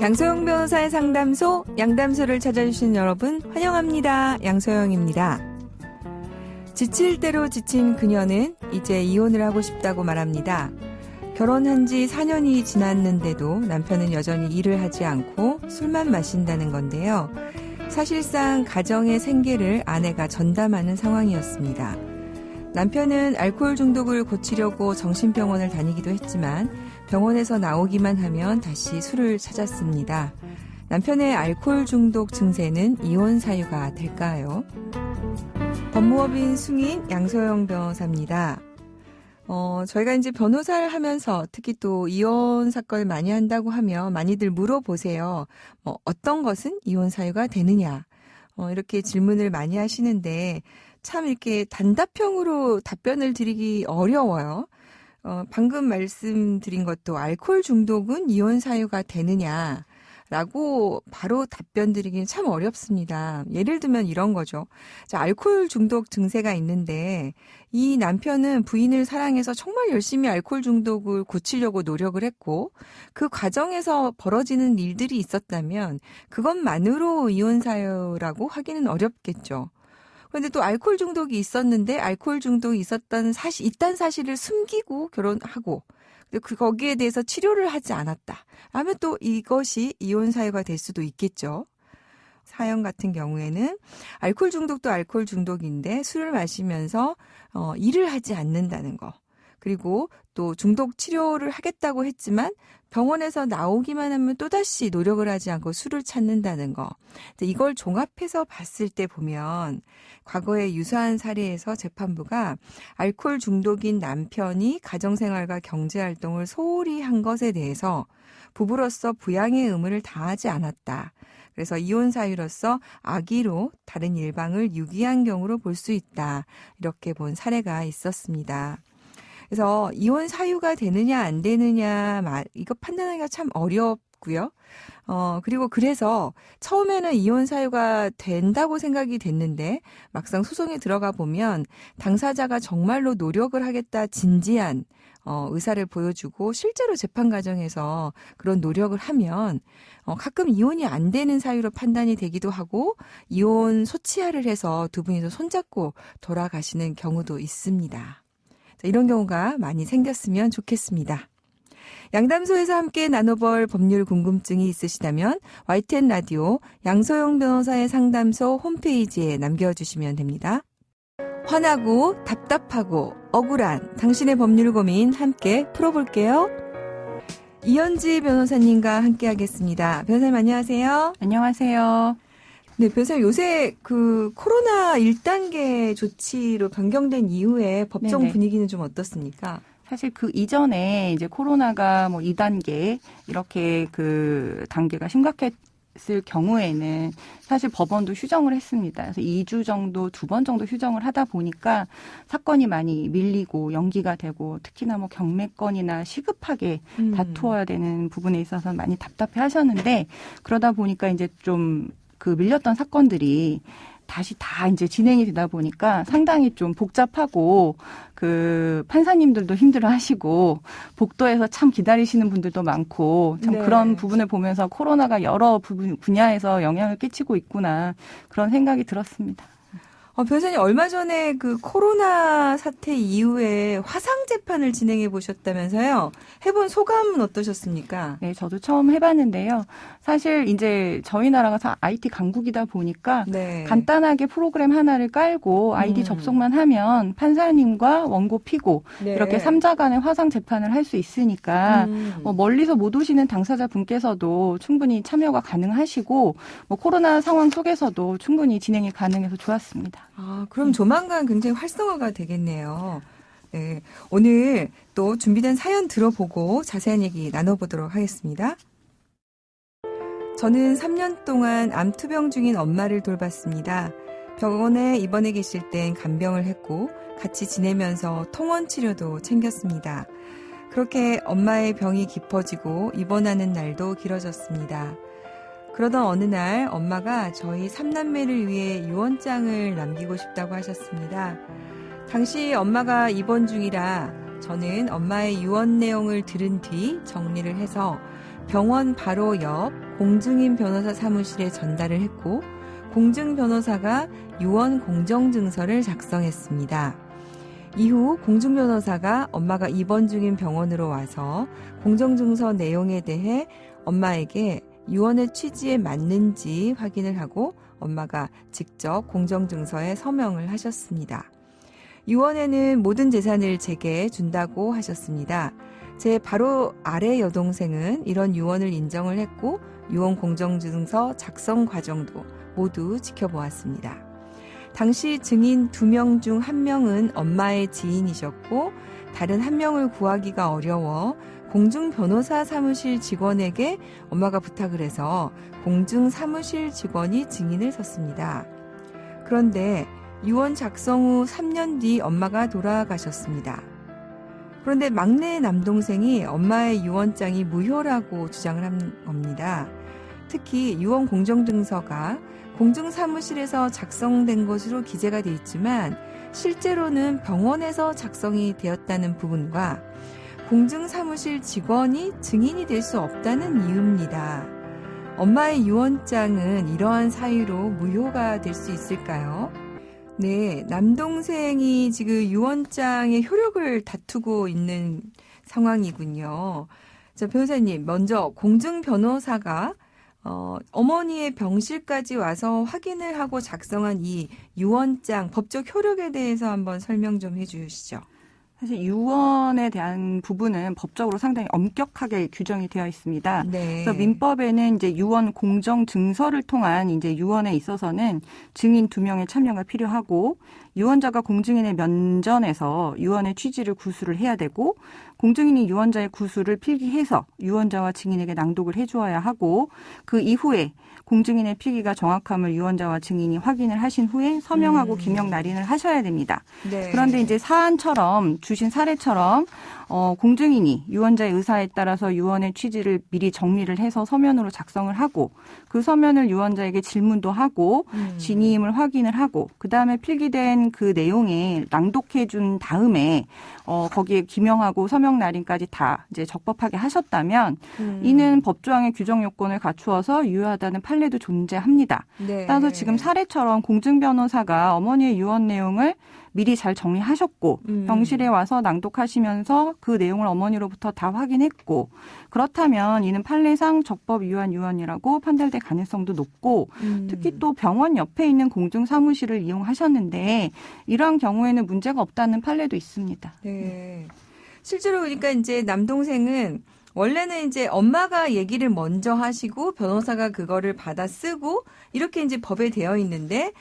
양소영 변호사의 상담소, 양담소를 찾아주신 여러분 환영합니다. 양소영입니다. 지칠 대로 지친 그녀는 이제 이혼을 하고 싶다고 말합니다. 결혼한 지 4년이 지났는데도 남편은 여전히 일을 하지 않고 술만 마신다는 건데요. 사실상 가정의 생계를 아내가 전담하는 상황이었습니다. 남편은 알코올 중독을 고치려고 정신병원을 다니기도 했지만 병원에서 나오기만 하면 다시 술을 찾았습니다. 남편의 알코올 중독 증세는 이혼 사유가 될까요? 법무법인 승인 양소영 변호사입니다. 저희가 이제 변호사를 하면서 특히 또 이혼 사건을 많이 한다고 하면 많이들 물어보세요. 어떤 것은 이혼 사유가 되느냐? 이렇게 질문을 많이 하시는데 참 이렇게 단답형으로 답변을 드리기 어려워요. 방금 말씀드린 것도 알코올 중독은 이혼 사유가 되느냐라고 바로 답변 드리기는 참 어렵습니다. 예를 들면 이런 거죠. 자, 알코올 중독 증세가 있는데 이 남편은 부인을 사랑해서 정말 열심히 알코올 중독을 고치려고 노력을 했고 그 과정에서 벌어지는 일들이 있었다면 그것만으로 이혼 사유라고 하기는 어렵겠죠. 그런데 또 알코올 중독이 있었는데 알코올 중독이 있었다는 사실을 숨기고 결혼하고 거기에 대해서 치료를 하지 않았다. 하면 또 이것이 이혼 사유가 될 수도 있겠죠. 사연 같은 경우에는 알코올 중독도 알코올 중독인데 술을 마시면서 일을 하지 않는다는 거. 그리고 또 중독 치료를 하겠다고 했지만 병원에서 나오기만 하면 또다시 노력을 하지 않고 술을 찾는다는 거. 이걸 종합해서 봤을 때 보면 과거의 유사한 사례에서 재판부가 알코올 중독인 남편이 가정생활과 경제활동을 소홀히 한 것에 대해서 부부로서 부양의 의무를 다하지 않았다. 그래서 이혼 사유로서 악의로 다른 일방을 유기한 경우로 볼 수 있다. 이렇게 본 사례가 있었습니다. 그래서 이혼 사유가 되느냐 안 되느냐 이거 판단하기가 참 어렵고요. 그리고 그래서 처음에는 이혼 사유가 된다고 생각이 됐는데 막상 소송에 들어가 보면 당사자가 정말로 노력을 하겠다 진지한 의사를 보여주고 실제로 재판 과정에서 그런 노력을 하면 가끔 이혼이 안 되는 사유로 판단이 되기도 하고 이혼 소치하를 해서 두 분이서 손잡고 돌아가시는 경우도 있습니다. 이런 경우가 많이 생겼으면 좋겠습니다. 양담소에서 함께 나눠볼 법률 궁금증이 있으시다면 YTN 라디오 양소영 변호사의 상담소 홈페이지에 남겨주시면 됩니다. 화나고 답답하고 억울한 당신의 법률 고민 함께 풀어볼게요. 이현지 변호사님과 함께 하겠습니다. 변호사님 안녕하세요. 안녕하세요. 네, 변호사님 요새 그 코로나 1단계 조치로 변경된 이후에 법정 네네. 분위기는 좀 어떻습니까? 사실 그 이전에 이제 코로나가 2단계 이렇게 그 단계가 심각했을 경우에는 사실 법원도 휴정을 했습니다. 그래서 2주 정도, 2번 정도 휴정을 하다 보니까 사건이 많이 밀리고 연기가 되고 특히나 경매건이나 시급하게 다투어야 되는 부분에 있어서 많이 답답해 하셨는데 그러다 보니까 이제 좀 그 밀렸던 사건들이 다시 다 이제 진행이 되다 보니까 상당히 좀 복잡하고 그 판사님들도 힘들어 하시고 복도에서 참 기다리시는 분들도 많고 참 네. 그런 부분을 보면서 코로나가 여러 분야에서 영향을 끼치고 있구나 그런 생각이 들었습니다. 변호사님 얼마 전에 그 코로나 사태 이후에 화상 재판을 진행해 보셨다면서요? 해본 소감은 어떠셨습니까? 네, 저도 처음 해봤는데요. 사실 이제 저희 나라가 IT 강국이다 보니까 네. 간단하게 프로그램 하나를 깔고 아이디 접속만 하면 판사님과 원고 피고 네. 이렇게 3자 간의 화상 재판을 할 수 있으니까 멀리서 못 오시는 당사자분께서도 충분히 참여가 가능하시고 코로나 상황 속에서도 충분히 진행이 가능해서 좋았습니다. 그럼 조만간 굉장히 활성화가 되겠네요. 네, 오늘 또 준비된 사연 들어보고 자세한 얘기 나눠보도록 하겠습니다. 저는 3년 동안 암투병 중인 엄마를 돌봤습니다. 병원에 입원해 계실 땐 간병을 했고 같이 지내면서 통원 치료도 챙겼습니다. 그렇게 엄마의 병이 깊어지고 입원하는 날도 길어졌습니다. 그러던 어느 날 엄마가 저희 3남매를 위해 유언장을 남기고 싶다고 하셨습니다. 당시 엄마가 입원 중이라 저는 엄마의 유언 내용을 들은 뒤 정리를 해서 병원 바로 옆 공증인 변호사 사무실에 전달을 했고 공증 변호사가 유언 공정증서를 작성했습니다. 이후 공증 변호사가 엄마가 입원 중인 병원으로 와서 공정증서 내용에 대해 엄마에게 유언의 취지에 맞는지 확인을 하고 엄마가 직접 공정증서에 서명을 하셨습니다. 유언에는 모든 재산을 제게 준다고 하셨습니다. 제 바로 아래 여동생은 이런 유언을 인정을 했고 유언 공정증서 작성 과정도 모두 지켜보았습니다. 당시 증인 2명 중 1명은 엄마의 지인이셨고 다른 1명을 구하기가 어려워 공증 변호사 사무실 직원에게 엄마가 부탁을 해서 공증 사무실 직원이 증인을 섰습니다. 그런데 유언 작성 후 3년 뒤 엄마가 돌아가셨습니다. 그런데 막내 남동생이 엄마의 유언장이 무효라고 주장을 한 겁니다. 특히 유언 공정증서가 공증사무실에서 작성된 것으로 기재가 되어 있지만 실제로는 병원에서 작성이 되었다는 부분과 공증사무실 직원이 증인이 될 수 없다는 이유입니다. 엄마의 유언장은 이러한 사유로 무효가 될 수 있을까요? 네, 남동생이 지금 유언장의 효력을 다투고 있는 상황이군요. 자, 변호사님, 먼저 공증 변호사가 어머니의 병실까지 와서 확인을 하고 작성한 이 유언장 법적 효력에 대해서 한번 설명 좀 해주시죠. 사실 유언에 대한 부분은 법적으로 상당히 엄격하게 규정이 되어 있습니다. 네. 그래서 민법에는 이제 유언 공정 증서를 통한 이제 유언에 있어서는 증인 2명의 참여가 필요하고 유언자가 공증인의 면전에서 유언의 취지를 구술을 해야 되고 공증인이 유언자의 구술을 필기해서 유언자와 증인에게 낭독을 해주어야 하고 그 이후에 공증인의 필기가 정확함을 유언자와 증인이 확인을 하신 후에 서명하고 기명 날인을 하셔야 됩니다. 네. 그런데 이제 사안처럼 주신 사례처럼 공증인이 유언자의 의사에 따라서 유언의 취지를 미리 정리를 해서 서면으로 작성을 하고 그 서면을 유언자에게 질문도 하고 진위임을 확인을 하고 그다음에 필기된 그 내용에 낭독해 준 다음에 거기에 기명하고 서명 날인까지 다 이제 적법하게 하셨다면 이는 법조항의 규정 요건을 갖추어서 유효하다는 판례도 존재합니다. 네. 따라서 지금 사례처럼 공증 변호사가 어머니의 유언 내용을 미리 잘 정리하셨고 병실에 와서 낭독하시면서 그 내용을 어머니로부터 다 확인했고 그렇다면 이는 판례상 적법 유효한 유언이라고 판단될 가능성도 높고 특히 또 병원 옆에 있는 공증 사무실을 이용하셨는데 이러한 경우에는 문제가 없다는 판례도 있습니다. 네. 실제로 그러니까 이제 남동생은 원래는 이제 엄마가 얘기를 먼저 하시고 변호사가 그거를 받아 쓰고 이렇게 이제 법에 되어 있는데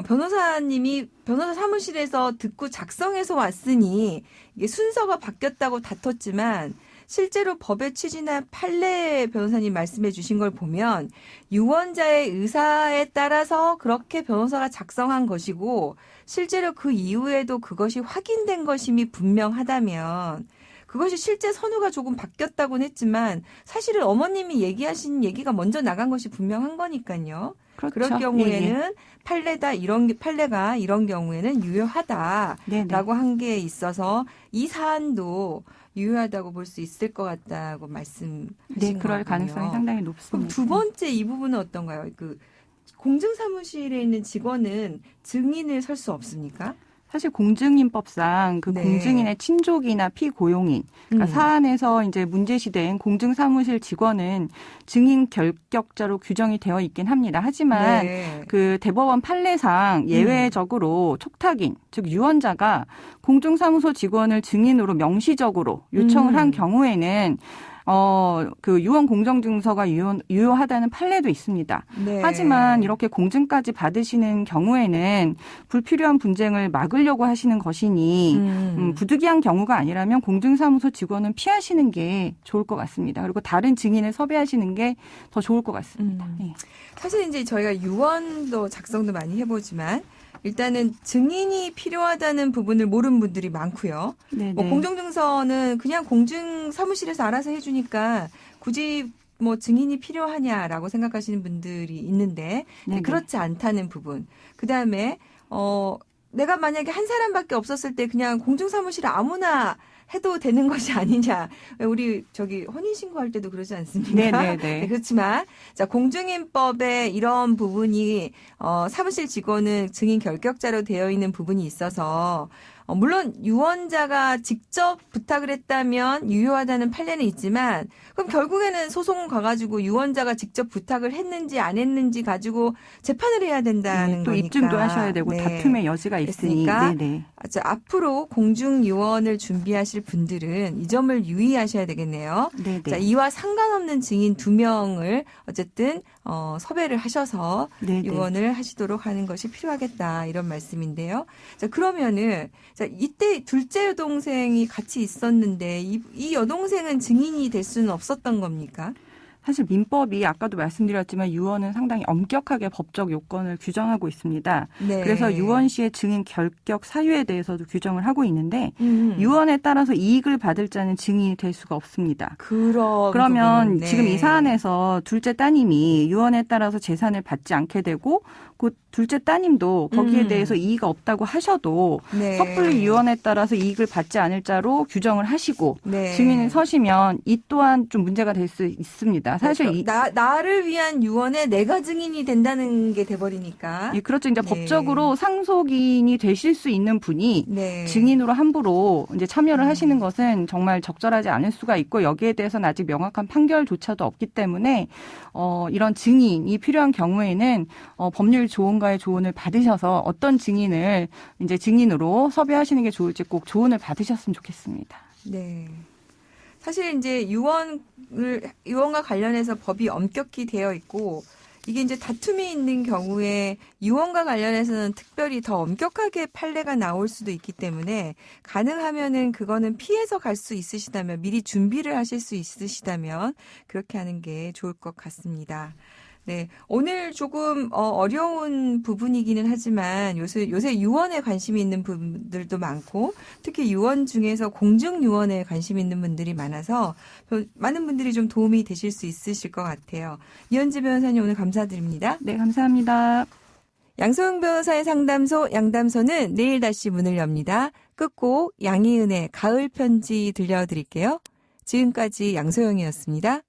변호사님이 변호사 사무실에서 듣고 작성해서 왔으니 이게 순서가 바뀌었다고 다퉜지만 실제로 법의 취지나 판례 변호사님 말씀해 주신 걸 보면 유언자의 의사에 따라서 그렇게 변호사가 작성한 것이고 실제로 그 이후에도 그것이 확인된 것임이 분명하다면 그것이 실제 선우가 조금 바뀌었다고는 했지만 사실은 어머님이 얘기하신 얘기가 먼저 나간 것이 분명한 거니까요. 그렇죠. 그럴 경우에는 판례가 이런 경우에는 유효하다라고 한 게 있어서 이 사안도 유효하다고 볼 수 있을 것 같다고 말씀하신 거군요. 그럴 가능성이 상당히 높습니다. 그럼 두 번째 이 부분은 어떤가요? 그 공증사무실에 있는 직원은 증인을 설 수 없습니까? 사실 공증인법상 그 공증인의 친족이나 피고용인, 그러니까 사안에서 이제 문제시된 공증사무실 직원은 증인 결격자로 규정이 되어 있긴 합니다. 하지만 그 대법원 판례상 예외적으로 촉탁인, 즉 유언자가 공증사무소 직원을 증인으로 명시적으로 요청을 한 경우에는 그 유언 공정증서가 유효하다는 판례도 있습니다. 네. 하지만 이렇게 공증까지 받으시는 경우에는 불필요한 분쟁을 막으려고 하시는 것이니 부득이한 경우가 아니라면 공증사무소 직원은 피하시는 게 좋을 것 같습니다. 그리고 다른 증인을 섭외하시는 게 더 좋을 것 같습니다. 네. 사실 이제 저희가 유언도 작성도 많이 해보지만 일단은 증인이 필요하다는 부분을 모르는 분들이 많고요. 뭐 공정증서는 그냥 공증 사무실에서 알아서 해주니까 굳이 뭐 증인이 필요하냐라고 생각하시는 분들이 있는데 그렇지 않다는 부분. 그다음에 내가 만약에 한 사람밖에 없었을 때 그냥 공증 사무실에 아무나 해도 되는 것이 아니냐. 우리 혼인신고할 때도 그러지 않습니까? 네네네. 네, 그렇지만 자 공증인법에 이런 부분이 사무실 직원은 증인 결격자로 되어 있는 부분이 있어서 물론 유언자가 직접 부탁을 했다면 유효하다는 판례는 있지만 그럼 결국에는 소송 가가지고 유언자가 직접 부탁을 했는지 안 했는지 가지고 재판을 해야 된다는 네, 또 거니까. 입증도 하셔야 되고 네. 다툼의 여지가 있으니. 네네. 앞으로 공중유언을 준비하실 분들은 이 점을 유의하셔야 되겠네요. 네네. 자, 이와 상관없는 증인 2명을 어쨌든 섭외를 하셔서 네네. 유언을 하시도록 하는 것이 필요하겠다 이런 말씀인데요. 자, 그러면은 자, 이때 둘째 여동생이 같이 있었는데 이 여동생은 증인이 될 수는 없었던 겁니까? 사실 민법이 아까도 말씀드렸지만 유언은 상당히 엄격하게 법적 요건을 규정하고 있습니다. 네. 그래서 유언 시의 증인 결격 사유에 대해서도 규정을 하고 있는데 유언에 따라서 이익을 받을 자는 증인이 될 수가 없습니다. 그러면 네. 지금 이 사안에서 둘째 따님이 유언에 따라서 재산을 받지 않게 되고 그 둘째 따님도 거기에 대해서 이의가 없다고 하셔도 네. 섣불리 유언에 따라서 이익을 받지 않을 자로 규정을 하시고 네. 증인을 서시면 이 또한 좀 문제가 될 수 있습니다. 사실 나를 위한 유언에 내가 증인이 된다는 게 돼버리니까. 예, 그렇죠. 이제 네. 법적으로 상속인이 되실 수 있는 분이 네. 증인으로 함부로 이제 참여를 하시는 것은 정말 적절하지 않을 수가 있고 여기에 대해서는 아직 명확한 판결조차도 없기 때문에 이런 증인이 필요한 경우에는 법률 조언가의 조언을 받으셔서 어떤 증인을 이제 증인으로 섭외하시는 게 좋을지 꼭 조언을 받으셨으면 좋겠습니다. 네. 사실 이제 유언과 관련해서 법이 엄격히 되어 있고 이게 이제 다툼이 있는 경우에 유언과 관련해서는 특별히 더 엄격하게 판례가 나올 수도 있기 때문에 가능하면은 그거는 피해서 갈 수 있으시다면 미리 준비를 하실 수 있으시다면 그렇게 하는 게 좋을 것 같습니다. 네. 오늘 조금 어려운 부분이기는 하지만 요새 유언에 관심이 있는 분들도 많고 특히 유언 중에서 공증 유언에 관심 있는 분들이 많아서 많은 분들이 좀 도움이 되실 수 있으실 것 같아요. 이현지 변호사님 오늘 감사드립니다. 네, 감사합니다. 양소영 변호사의 상담소 양담소는 내일 다시 문을 엽니다. 끝곡 양희은의 가을 편지 들려드릴게요. 지금까지 양소영이었습니다.